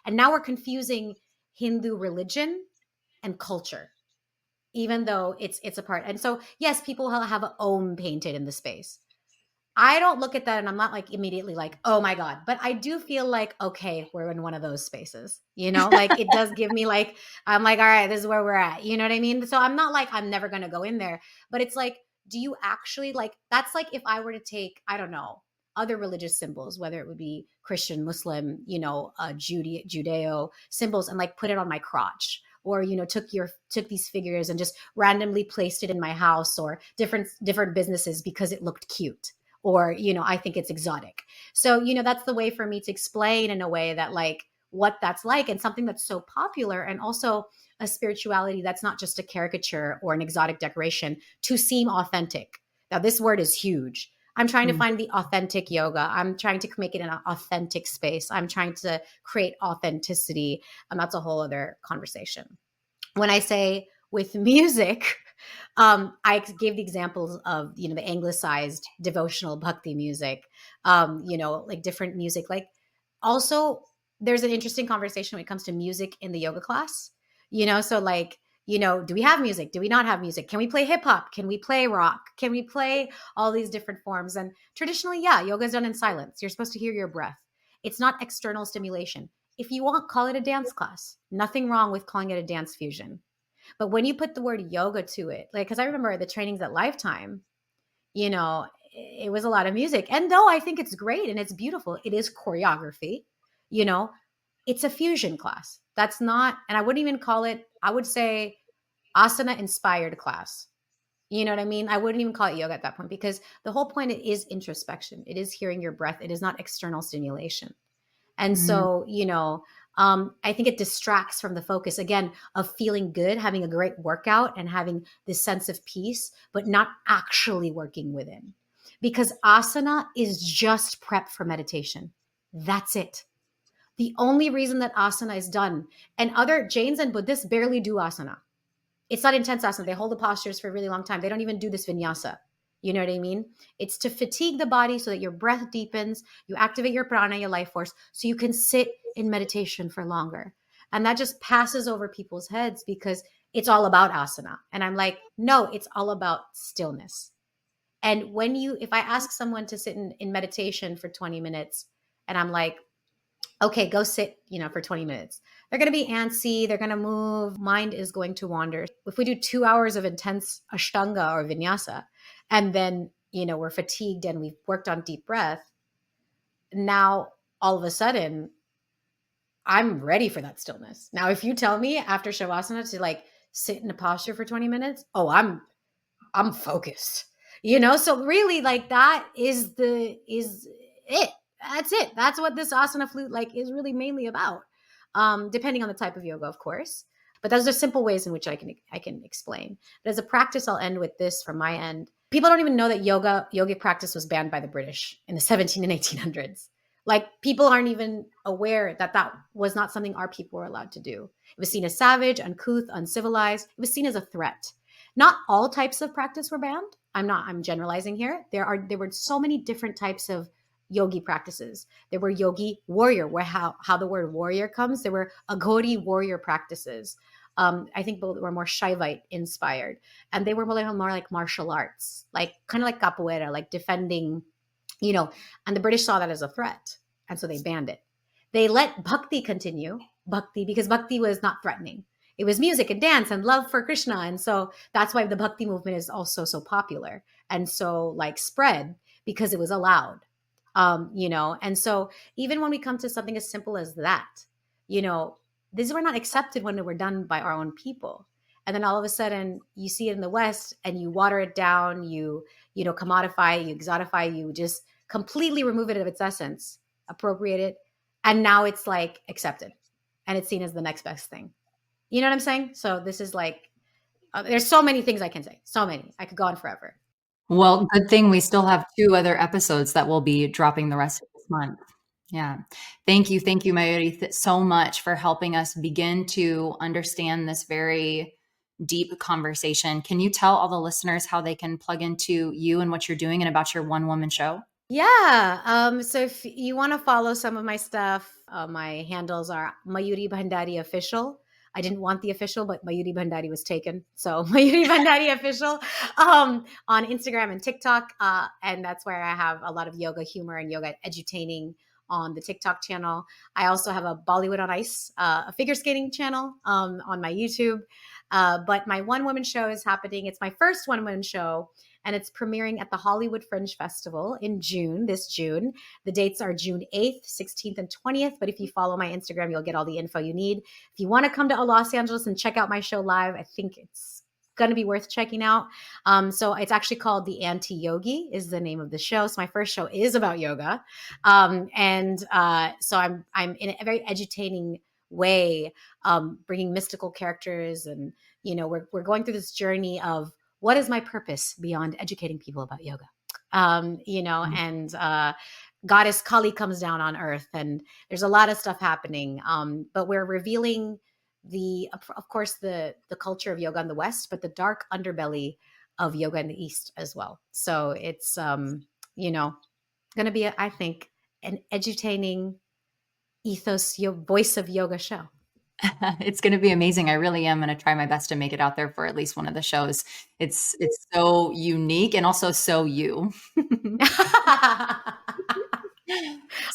and now we're confusing Hindu religion and culture, even though it's a part. And so, yes, people have a Om painted in the space. I don't look at that and I'm not like immediately like, oh my God. But I do feel like, okay, we're in one of those spaces, like it does give me like, I'm like, all right, this is where we're at. You know what I mean? So I'm not like, I'm never going to go in there. But it's like, do you actually like, that's like if I were to take, I don't know, other religious symbols, whether it would be Christian, Muslim, Judeo symbols, and like put it on my crotch, or took these figures and just randomly placed it in my house or different businesses because it looked cute, or I think it's exotic. So that's the way for me to explain in a way that like what that's like, and something that's so popular, and also a spirituality that's not just a caricature or an exotic decoration, to seem authentic. Now this word is huge. I'm trying to find the authentic yoga. I'm trying to make it an authentic space. I'm trying to create authenticity, and that's a whole other conversation. When I say with music, I gave the examples of, the anglicized devotional bhakti music, like different music. Like also, there's an interesting conversation when it comes to music in the yoga class, so like, do we have music? Do we not have music? Can we play hip hop? Can we play rock? Can we play all these different forms? And traditionally, yeah, yoga is done in silence. You're supposed to hear your breath. It's not external stimulation. If you want, call it a dance class. Nothing wrong with calling it a dance fusion. But when you put the word yoga to it, like, because I remember the trainings at Lifetime, it was a lot of music. And though I think it's great and it's beautiful, it is choreography, it's a fusion class. That's not, and I wouldn't even call it, I would say asana inspired class. You know what I mean? I wouldn't even call it yoga at that point, because the whole point is introspection. It is hearing your breath. It is not external stimulation. And so, I think it distracts from the focus, again, of feeling good, having a great workout and having this sense of peace, but not actually working within. Because asana is just prep for meditation. That's it. The only reason that asana is done, and other Jains and Buddhists barely do asana. It's not intense asana. They hold the postures for a really long time. They don't even do this vinyasa. You know what I mean? It's to fatigue the body so that your breath deepens, you activate your prana, your life force, so you can sit in meditation for longer. And that just passes over people's heads because it's all about asana. And I'm like, no, it's all about stillness. And if I ask someone to sit in meditation for 20 minutes, and I'm like, okay, go sit, for 20 minutes. They're going to be antsy. They're going to move. Mind is going to wander. If we do 2 hours of intense ashtanga or vinyasa, and then, we're fatigued and we've worked on deep breath, now all of a sudden I'm ready for that stillness. Now, if you tell me after Shavasana to like sit in a posture for 20 minutes, oh, I'm focused, So really, like, that is it. That's it. That's what this asana flute like is really mainly about. Depending on the type of yoga, of course. But those are simple ways in which I can explain. But as a practice, I'll end with this from my end. People don't even know that yogic practice was banned by the British in the 17 and 1800s. Like, people aren't even aware that was not something our people were allowed to do. It was seen as savage, uncouth, uncivilized. It was seen as a threat. Not all types of practice were banned. I'm generalizing here. There were so many different types of yogi practices. There were yogi warrior, where how the word warrior comes. There were Aghori warrior practices. I think both were more Shaivite inspired, and they were more like martial arts, like kind of like capoeira, like defending, and the British saw that as a threat, and so they banned it. They let bhakti continue, because bhakti was not threatening. It was music and dance and love for Krishna, and so that's why the bhakti movement is also so popular and so like spread, because it was allowed. And so even when we come to something as simple as that, these were not accepted when they were done by our own people. And then all of a sudden you see it in the West and you water it down, you commodify, you exotify, you just completely remove it of its essence, appropriate it. And now it's like accepted and it's seen as the next best thing. You know what I'm saying? So this is like, there's so many things I can say. So many. I could go on forever. Well, good thing we still have 2 other episodes that will be dropping the rest of this month. Yeah. Thank you, Mayuri, so much for helping us begin to understand this very deep conversation. Can you tell all the listeners how they can plug into you and what you're doing and about your one woman show? Yeah. So if you want to follow some of my stuff, my handles are Mayuri Bhandari Official. I didn't want the official, but Mayuri Bhandari was taken. So Mayuri Bhandari Official on Instagram and TikTok. And that's where I have a lot of yoga humor and yoga edutaining on the TikTok channel. I also have a Bollywood on Ice, a figure skating channel on my YouTube. But my one woman show is happening. It's my first one woman show, and it's premiering at the Hollywood Fringe Festival in June, this June. The dates are June 8th, 16th, and 20th. But if you follow my Instagram, you'll get all the info you need. If you want to come to Los Angeles and check out my show live, I think it's going to be worth checking out. So it's actually called The Anti-Yogi is the name of the show. So my first show is about yoga. So I'm in a very edutaining way, bringing mystical characters. And, we're going through this journey of, what is my purpose beyond educating people about yoga? And Goddess Kali comes down on earth, and there's a lot of stuff happening. But we're revealing of course, the culture of yoga in the West, but the dark underbelly of yoga in the East as well. So it's, going to be, I think, an edutaining ethos, voice of yoga show. It's going to be amazing. I really am going to try my best to make it out there for at least one of the shows. It's so unique and also so you.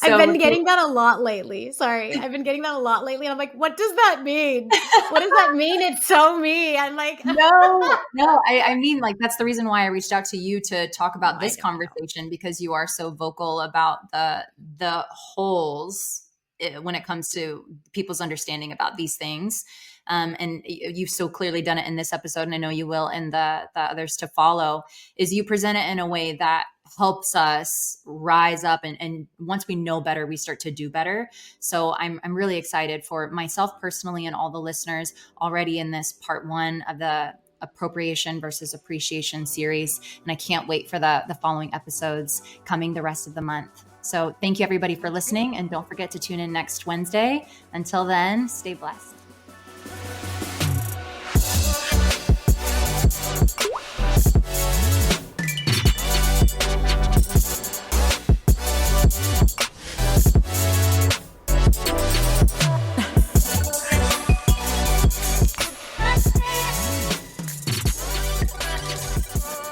I've been getting that a lot lately. Sorry. I've been getting that a lot lately. And I'm like, what does that mean? What does that mean? It's so me. I'm like, no, I mean, like, that's the reason why I reached out to you to talk about this conversation, because you are so vocal about the holes when it comes to people's understanding about these things. And you've so clearly done it in this episode, and I know you will in the others to follow, is you present it in a way that helps us rise up. And once we know better, we start to do better. So I'm really excited for myself personally and all the listeners already in this part 1 of the Appropriation versus Appreciation series. And I can't wait for the following episodes coming the rest of the month. So thank you everybody for listening, and don't forget to tune in next Wednesday. Until then, stay blessed.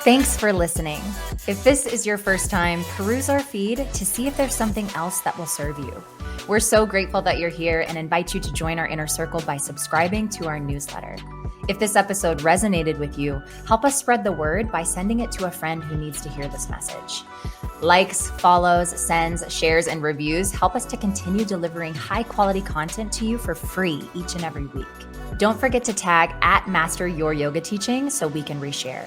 Thanks for listening. If this is your first time, peruse our feed to see if there's something else that will serve you. We're so grateful that you're here and invite you to join our inner circle by subscribing to our newsletter. If this episode resonated with you, help us spread the word by sending it to a friend who needs to hear this message. Likes, follows, sends, shares, and reviews help us to continue delivering high-quality content to you for free each and every week. Don't forget to tag @MasterYourYogaTeaching so we can reshare.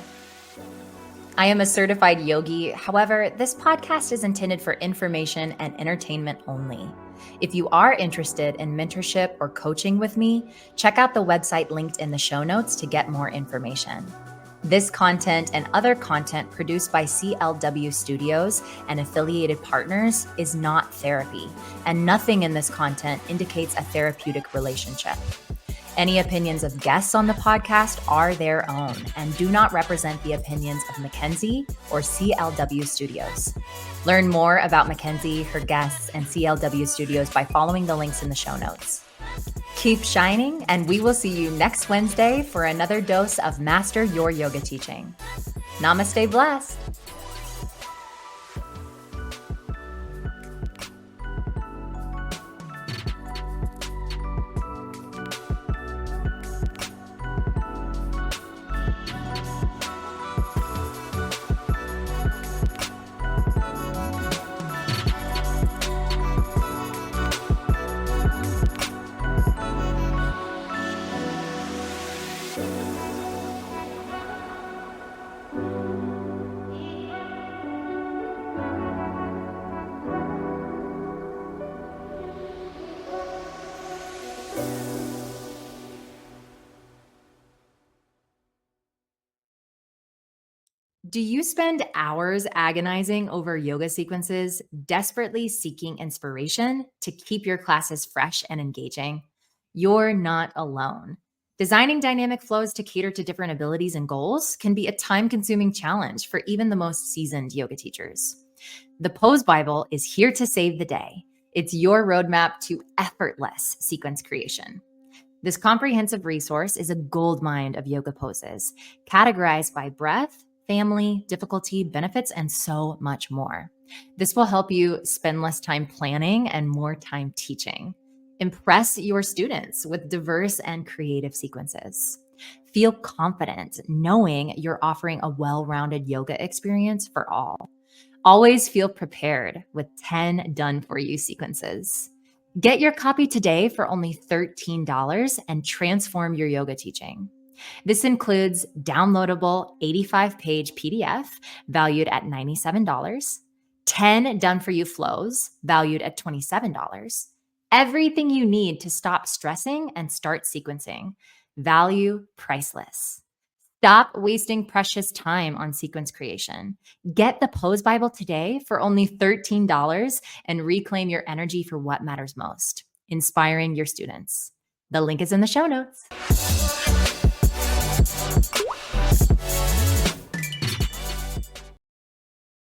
I am a certified yogi. However, this podcast is intended for information and entertainment only. If you are interested in mentorship or coaching with me, check out the website linked in the show notes to get more information. This content and other content produced by CLW Studios and affiliated partners is not therapy, and nothing in this content indicates a therapeutic relationship. Any opinions of guests on the podcast are their own and do not represent the opinions of Mackenzie or CLW Studios. Learn more about Mackenzie, her guests, and CLW Studios by following the links in the show notes. Keep shining, and we will see you next Wednesday for another dose of Master Your Yoga Teaching. Namaste blessed. Do you spend hours agonizing over yoga sequences, desperately seeking inspiration to keep your classes fresh and engaging? You're not alone. Designing dynamic flows to cater to different abilities and goals can be a time-consuming challenge for even the most seasoned yoga teachers. The Pose Bible is here to save the day. It's your roadmap to effortless sequence creation. This comprehensive resource is a goldmine of yoga poses, categorized by breadth, family, difficulty, benefits, and so much more. This will help you spend less time planning and more time teaching. Impress your students with diverse and creative sequences. Feel confident knowing you're offering a well-rounded yoga experience for all. Always feel prepared with 10 done-for-you sequences. Get your copy today for only $13 and transform your yoga teaching. This includes downloadable 85-page PDF valued at $97, 10 done-for-you flows valued at $27, everything you need to stop stressing and start sequencing. Value priceless. Stop wasting precious time on sequence creation. Get the Pose Bible today for only $13 and reclaim your energy for what matters most, inspiring your students. The link is in the show notes.